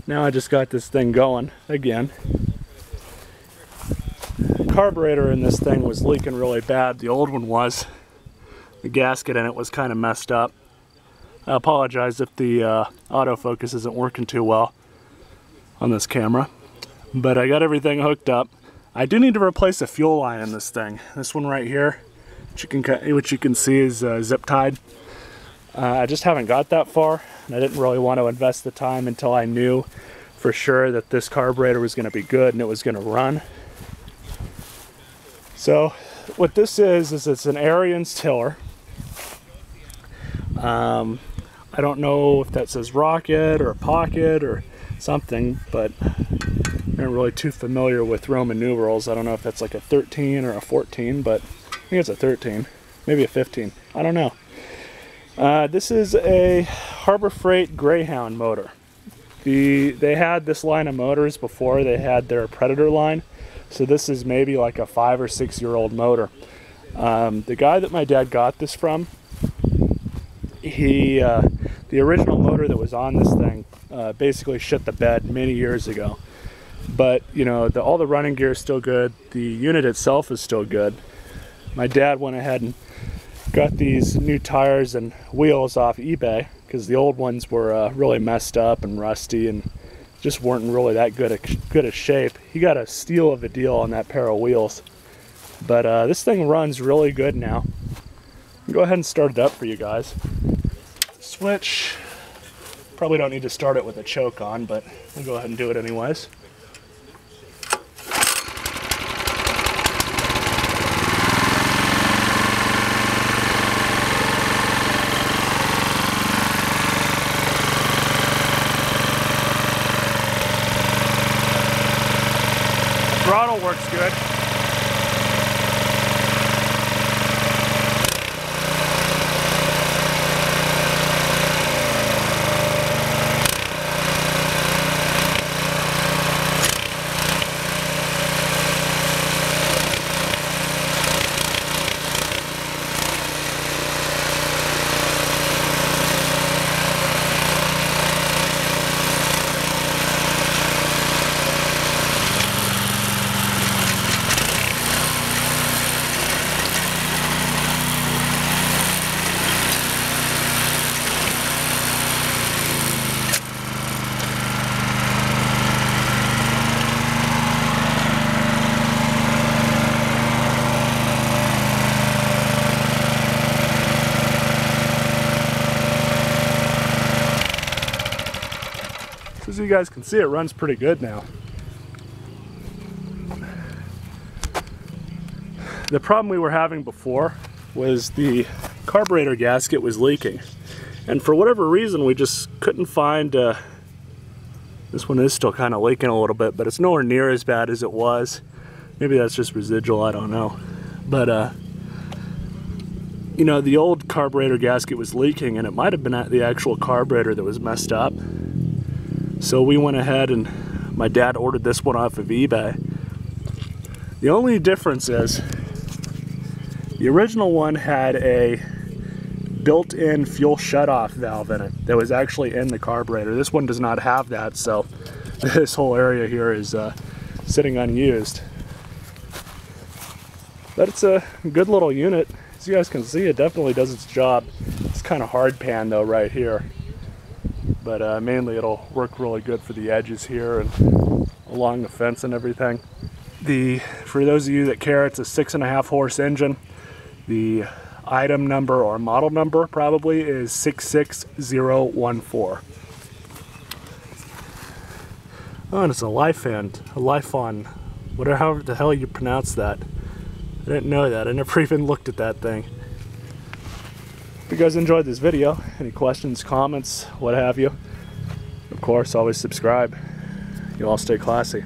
Now I just got this thing going again. The carburetor in this thing was leaking really bad. The old one was. The gasket in it was kind of messed up. I apologize if the autofocus isn't working too well on this camera, but I got everything hooked up. I do need to replace a fuel line in this thing. This one right here, which you can see is zip tied. I just haven't got that far, and I didn't really want to invest the time until I knew for sure that this carburetor was going to be good and it was going to run. So what this is it's an Ariens tiller. I don't know if that says rocket or pocket or something, but I'm not really too familiar with Roman numerals. I don't know if that's like a 13 or a 14, but I think it's a 13, maybe a 15. I don't know. This is a Harbor Freight Greyhound motor. They had this line of motors before they had their Predator line, so this is maybe like a 5 or 6 year old motor. The guy that my dad got this from, the original motor that was on this thing basically shit the bed many years ago. But you know, all the running gear is still good. The unit itself is still good. My dad went ahead and got these new tires and wheels off eBay because the old ones were really messed up and rusty and just weren't really that good a shape. He got a steal of a deal on that pair of wheels. But this thing runs really good now. I'll go ahead and start it up for you guys. Switch. Probably don't need to start it with a choke on, but we'll go ahead and do it anyways. Throttle works good. As you guys can see, it runs pretty good now. The problem we were having before was the carburetor gasket was leaking, and for whatever reason we just couldn't find this one is still kind of leaking a little bit, but it's nowhere near as bad as it was. Maybe that's just residual, I don't know. But you know, the old carburetor gasket was leaking, and it might have been at the actual carburetor that was messed up. So we went ahead and my dad ordered this one off of eBay. The only difference is the original one had a built-in fuel shutoff valve in it that was actually in the carburetor. This one does not have that, so this whole area here is sitting unused. But it's a good little unit. As you guys can see, it definitely does its job. It's kind of hard pan though right here. But mainly it'll work really good for the edges here and along the fence and everything. For those of you that care, it's a 6.5 horse engine. The item number or model number probably is 66014. Oh, and it's a Lifon, whatever the hell you pronounce that. I didn't know that. I never even looked at that thing. If you guys enjoyed this video, any questions, comments, what have you, of course, always subscribe. You all stay classy.